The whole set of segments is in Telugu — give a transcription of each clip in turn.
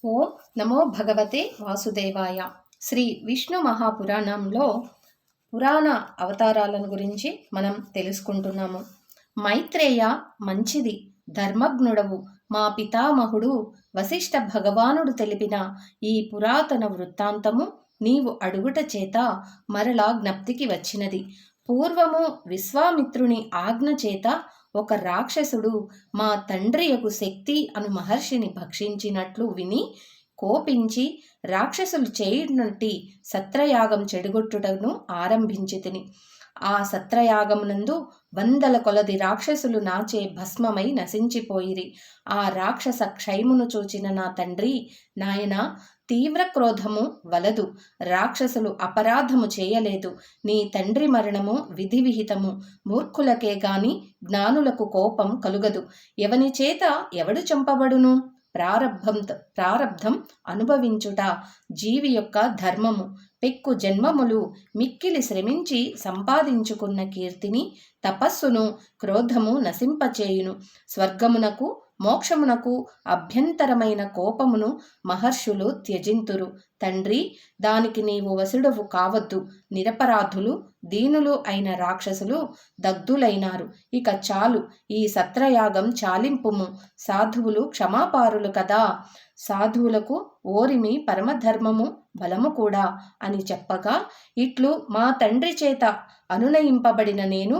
ఓం నమో భగవతే వాసుదేవాయ. శ్రీ విష్ణు మహాపురాణంలో పురాణ అవతారాలను గురించి మనం తెలుసుకుంటున్నాము. మైత్రేయ, మంచిది, ధర్మజ్ఞుడవు, మా పితామహుడు వశిష్ఠ భగవానుడు తెలిపిన ఈ పురాతన వృత్తాంతము నీవు అడుగుట చేత మరలా జ్ఞప్తికి వచ్చినది. పూర్వము విశ్వామిత్రుని ఆజ్ఞ చేత ఒక రాక్షసుడు మా తండ్రియకు శక్తి అను మహర్షిని భక్షించినట్లు విని కోపించి రాక్షసులు చేయునట్టి సత్రయాగం చెడుగొట్టుటను ఆరంభించితిని. ఆ సత్రయాగమునందు వందల కొలది రాక్షసులు నాచే భస్మమై నశించిపోయిరి. ఆ రాక్షస క్షయమును చూచిన నా తండ్రి, నాయనా, తీవ్ర క్రోధము వలదు, రాక్షసులు అపరాధము చేయలేదు, నీ తండ్రి మరణము విధి విహితము, మూర్ఖులకే గాని జ్ఞానులకు కోపం కలుగదు, ఎవని చేత ఎవడు చంపబడును, ప్రారబ్ధం అనుభవించుట జీవి యొక్క ధర్మము, పెక్కు జన్మములు మిక్కిలి శ్రమించి సంపాదించుకున్న కీర్తిని, తపస్సును క్రోధము నశింపచేయును, స్వర్గమునకు మోక్షమునకు అభ్యంతరమైన కోపమును మహర్షులు త్యజింతురు. తండ్రి, దానికి నీవు వసుడవు కావద్దు. నిరపరాధులు దీనులు అయిన రాక్షసులు దగ్ధులైనారు. ఇక చాలు, ఈ సత్రయాగం చాలింపుము. సాధువులు క్షమాపారులు కదా, సాధువులకు ఓరిమి పరమధర్మము బలము కూడా అని చెప్పగా, ఇట్లు మా తండ్రి చేత అనునయింపబడిన నేను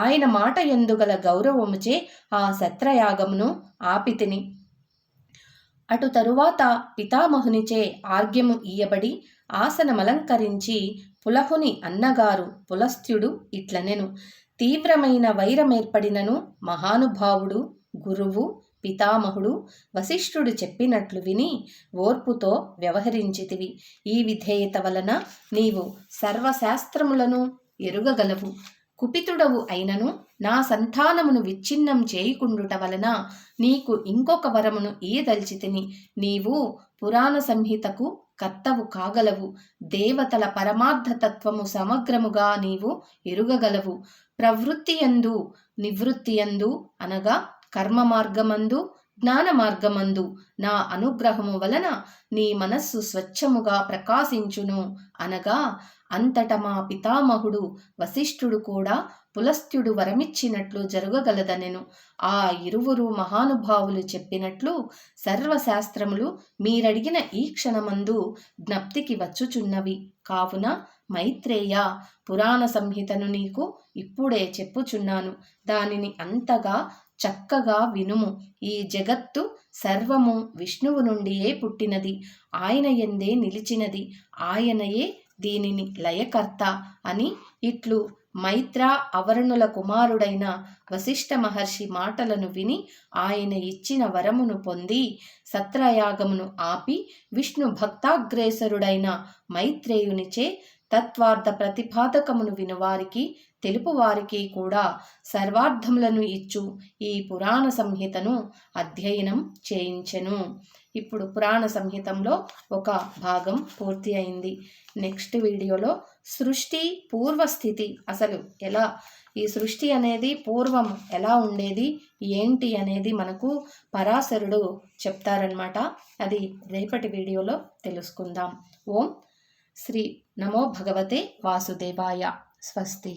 ఆయన మాట యందుగల గౌరవముచే ఆ సత్రయాగమును ఆపితిని. అటు తరువాత పితామహునిచే ఆర్ఘ్యము ఇయ్యబడి ఆసనమలంకరించి పులహుని అన్నగారు పులస్త్యుడు ఇట్లనెను: తీవ్రమైన వైరమేర్పడినను మహానుభావుడు, గురువు, పితామహుడు వశిష్ఠుడు చెప్పినట్లు విని ఓర్పుతో వ్యవహరించితివి. ఈ విధేయత వలన నీవు సర్వశాస్త్రములను ఎరుగగలవు. కుపితుడవు అయినను నా సంతానమును విచ్ఛిన్నం చేయుకుండుట వలన నీకు ఇంకొక వరమును ఈయదల్చితిని. నీవు పురాణ సంహితకు కర్తవు కాగలవు. దేవతల పరమార్థతత్వము సమగ్రముగా నీవు ఎరుగగలవు. ప్రవృత్తియందు నివృత్తియందు అనగా కర్మ మార్గమందు జ్ఞాన మార్గమందు నా అనుగ్రహము వలన నీ మనస్సు స్వచ్ఛముగా ప్రకాశించును అనగా, అంతట మా పితామహుడు వశిష్ఠుడు కూడా పులస్త్యుడు వరమిచ్చినట్లు జరగగలదనెను. ఆ ఇరువురు మహానుభావులు చెప్పినట్లు సర్వశాస్త్రములు మీరడిగిన ఈ క్షణమందు జ్ఞప్తికి వచ్చుచున్నవి. కావున మైత్రేయ, పురాణ సంహితను నీకు ఇప్పుడే చెప్పుచున్నాను. దానిని అంతగా చక్కగా వినుము. ఈ జగత్తు సర్వము విష్ణువు నుండియే పుట్టినది, ఆయన యందే నిలిచినది, ఆయనయే దీనిని లయకర్త అని ఇట్లు మైత్ర అవరుణుల కుమారుడైన వశిష్ఠ మహర్షి మాటలను విని ఆయన ఇచ్చిన వరమును పొంది సత్రయాగమును ఆపి విష్ణు భక్తాగ్రేసరుడైన మైత్రేయునిచే తత్వార్థ ప్రతిపాదకమును వినువారికి తెలుపువారికి కూడా సర్వార్థములను ఇచ్చు ఈ పురాణ సంహితను అధ్యయనం చేయించెను. ఇప్పుడు పురాణ సంహితంలో ఒక భాగం పూర్తి అయింది. నెక్స్ట్ వీడియోలో సృష్టి పూర్వస్థితి, అసలు ఎలా ఈ సృష్టి అనేది పూర్వం ఎలా ఉండేది ఏంటి అనేది మనకు పరాశరుడు చెప్తారనమాట. అది రేపటి వీడియోలో తెలుసుకుందాం. ఓం శ్రీ నమో భగవతే వాసుదేవాయ. స్వస్తి.